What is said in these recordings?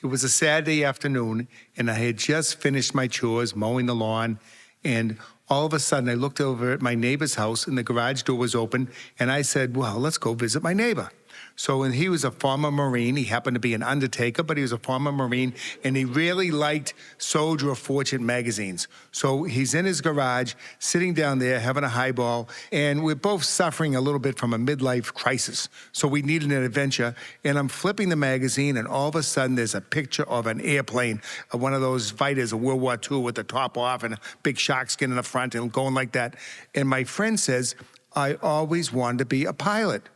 It was a Saturday afternoon, and I had just finished my chores, mowing the lawn, and all of a sudden I looked over at my neighbor's house, and the garage door was open, and I said, well, let's go visit my neighbor. So, and he was a former Marine. He happened to be an undertaker, but he was a former Marine, and he really liked Soldier of Fortune magazines. So he's in his garage, sitting down there, having a highball, and we're both suffering a little bit from a midlife crisis. So we needed an adventure, and I'm flipping the magazine, and all of a sudden there's a picture of an airplane, one of those fighters of World War II with the top off and a big shark skin in the front and going like that. And my friend says, I always wanted to be a pilot.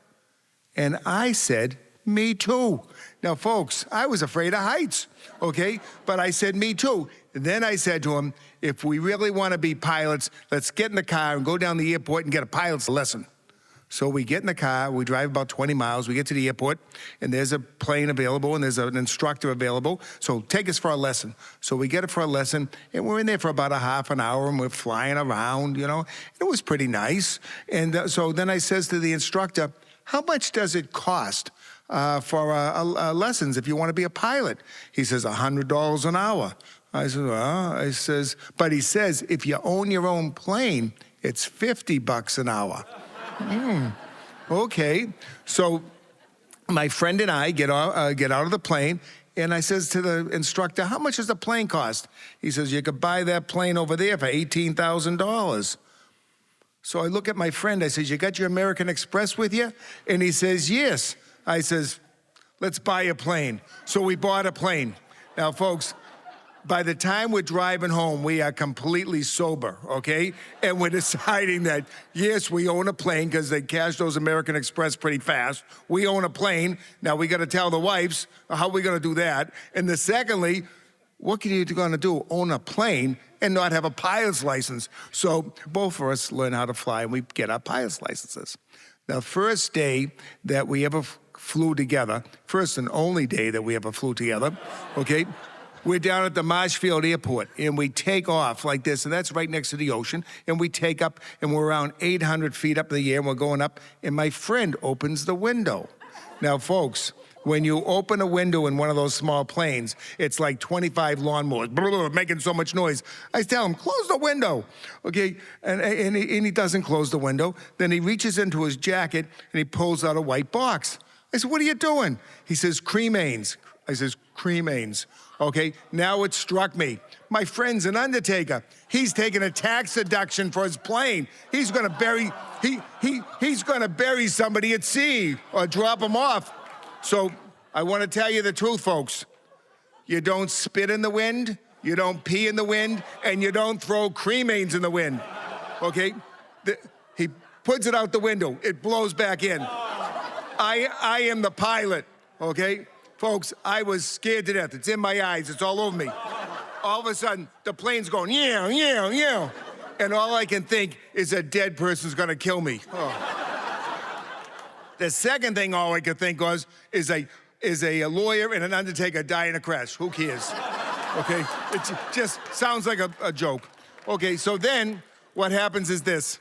And I said, me too. Now, folks, I was afraid of heights, okay? But I said, me too. And then I said to him, if we really want to be pilots, let's get in the car and go down the airport and get a pilot's lesson. So we get in the car, we drive about 20 miles, we get to the airport, and there's a plane available, and there's an instructor available, so take us for a lesson. So we get it for a lesson, and we're in there for about a half an hour, and we're flying around, you know. It was pretty nice. And so then I says to the instructor, how much does it cost for lessons if you want to be a pilot? He says, $100 an hour. I said, well, but he says, if you own your own plane, it's $50 an hour. Okay. So my friend and I get out of the plane, and I says to the instructor, how much does the plane cost? He says, you could buy that plane over there for $18,000. So I look at my friend, I says, you got your American Express with you? And he says, yes. I says, let's buy a plane. So we bought a plane. Now, folks, by the time we're driving home, we are completely sober, okay? And we're deciding that, yes, we own a plane because they cash those American Express pretty fast. We own a plane. Now we got to tell the wives, how are we going to do that? And secondly, what are you going to do, own a plane and not have a pilot's license? So both of us learn how to fly, and we get our pilot's licenses. The first day that we ever flew together, first and only day that we ever flew together, okay, we're down at the Marshfield Airport, and we take off like this, and that's right next to the ocean, and we take up, and we're around 800 feet up in the air, and we're going up, and my friend opens the window. Now, folks, when you open a window in one of those small planes, it's like 25 lawnmowers, blah, blah, blah, making so much noise. I tell him, close the window, okay? And he doesn't close the window. Then he reaches into his jacket, and he pulls out a white box. I said, what are you doing? He says, cremains. I says, cremains. Okay, now it struck me. My friend's an undertaker. He's taking a tax deduction for his plane. He's gonna bury, he's gonna bury somebody at sea or drop him off. So I want to tell you the truth, folks. You don't spit in the wind, you don't pee in the wind, and you don't throw cremains in the wind, okay? He puts it out the window, it blows back in. I am the pilot, okay? Folks, I was scared to death. It's in my eyes, it's all over me. All of a sudden, the plane's going, yeah, yeah, yeah. And all I can think is a dead person's gonna kill me. Oh. The second thing all I could think was is a lawyer and an undertaker die in a crash. Who cares? Okay, it just sounds like a joke. Okay, so then what happens is this.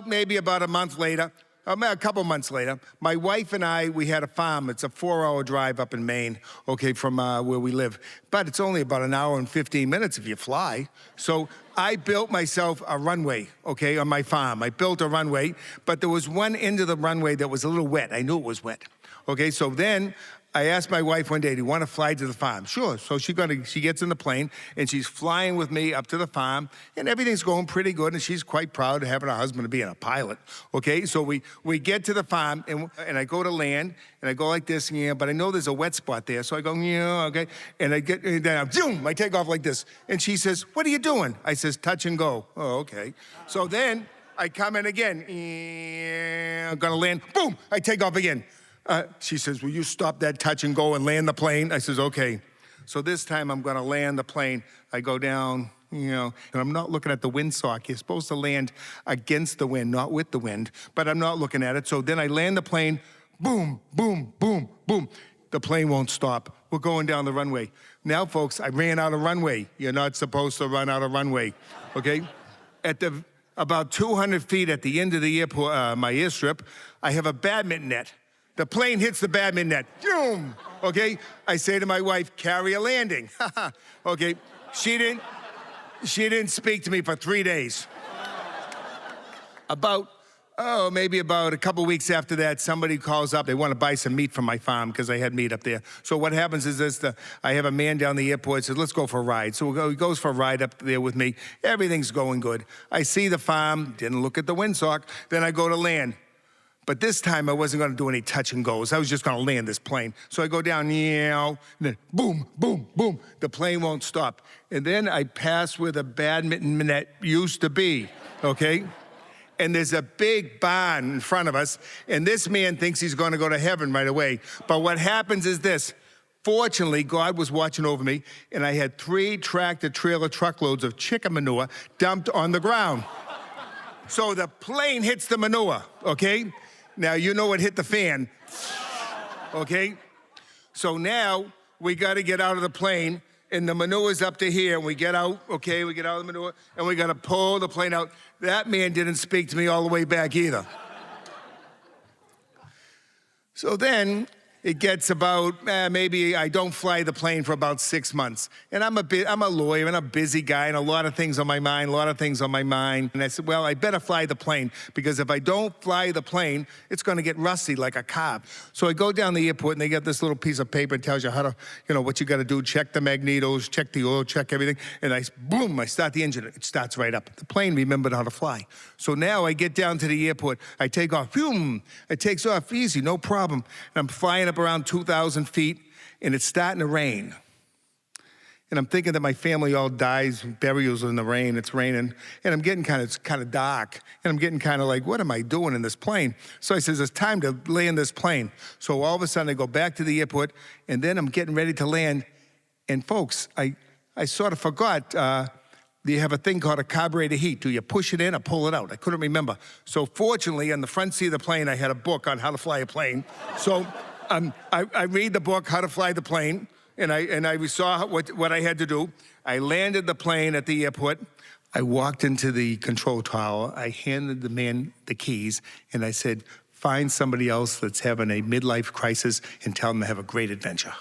Maybe about a month later, a couple months later, my wife and I, we had a farm. It's a 4-hour drive up in Maine, okay, from where we live. But it's only about an hour and 15 minutes if you fly. So I built myself a runway, okay, on my farm. I built a runway, but there was one end of the runway that was a little wet. I knew it was wet. Okay, so then I asked my wife one day, do you want to fly to the farm? Sure. So she gets in the plane, and she's flying with me up to the farm, and everything's going pretty good, and she's quite proud of having her husband being a pilot. Okay, so we get to the farm, and I go to land, and I go like this, yeah, but I know there's a wet spot there, so I go, yeah, okay, and then zoom, I take off like this, and she says, what are you doing? I says, touch and go. Oh, okay. So then I come in again, I'm gonna land, boom, I take off again. She says, will you stop that touch and go and land the plane? I says, okay. So this time I'm gonna land the plane. I go down, you know, and I'm not looking at the windsock. You're supposed to land against the wind, not with the wind, but I'm not looking at it. So then I land the plane, boom, boom, boom, boom. The plane won't stop. We're going down the runway. Now, folks, I ran out of runway. You're not supposed to run out of runway, okay? About 200 feet at the end of the airport, my airstrip, I have a badminton net. The plane hits the badminton net. Boom. Okay? I say to my wife, carry a landing. Okay? She didn't speak to me for 3 days. Maybe about a couple weeks after that, somebody calls up. They want to buy some meat from my farm because I had meat up there. So what happens is this, I have a man down the airport says, let's go for a ride. So he goes for a ride up there with me. Everything's going good. I see the farm, didn't look at the windsock. Then I go to land. But this time I wasn't going to do any touch and goes. I was just going to land this plane. So I go down, and then boom, boom, boom. The plane won't stop. And then I pass where the badminton net used to be, okay? And there's a big barn in front of us, and this man thinks he's going to go to heaven right away. But what happens is this. Fortunately, God was watching over me, and I had 3 tractor-trailer truckloads of chicken manure dumped on the ground. So the plane hits the manure, okay? Now, you know what hit the fan, okay? So now we got to get out of the plane, and the manure's up to here, and we get out, okay? We get out of the manure, and we got to pull the plane out. That man didn't speak to me all the way back either. So then it gets about, maybe I don't fly the plane for about 6 months. And I'm a lawyer and a busy guy and a lot of things on my mind. And I said, well, I better fly the plane because if I don't fly the plane, it's going to get rusty like a car. So I go down the airport and they get this little piece of paper and tells you how to, what you got to do, check the magnetos, check the oil, check everything. And I start the engine. It starts right up. The plane remembered how to fly. So now I get down to the airport. I take off. It takes off easy, no problem. And I'm flying up around 2,000 feet, and it's starting to rain. And I'm thinking that my family all dies, burials in the rain, it's raining, and I'm getting it's kind of dark, and I'm getting kind of like, what am I doing in this plane? So I says, it's time to land this plane. So all of a sudden I go back to the airport, and then I'm getting ready to land, and folks, I sort of forgot, you have a thing called a carburetor heat. Do you push it in or pull it out? I couldn't remember. So fortunately, on the front seat of the plane, I had a book on how to fly a plane. So I read the book, How to Fly the Plane, and I saw what I had to do. I landed the plane at the airport. I walked into the control tower. I handed the man the keys, and I said, find somebody else that's having a midlife crisis and tell them to have a great adventure.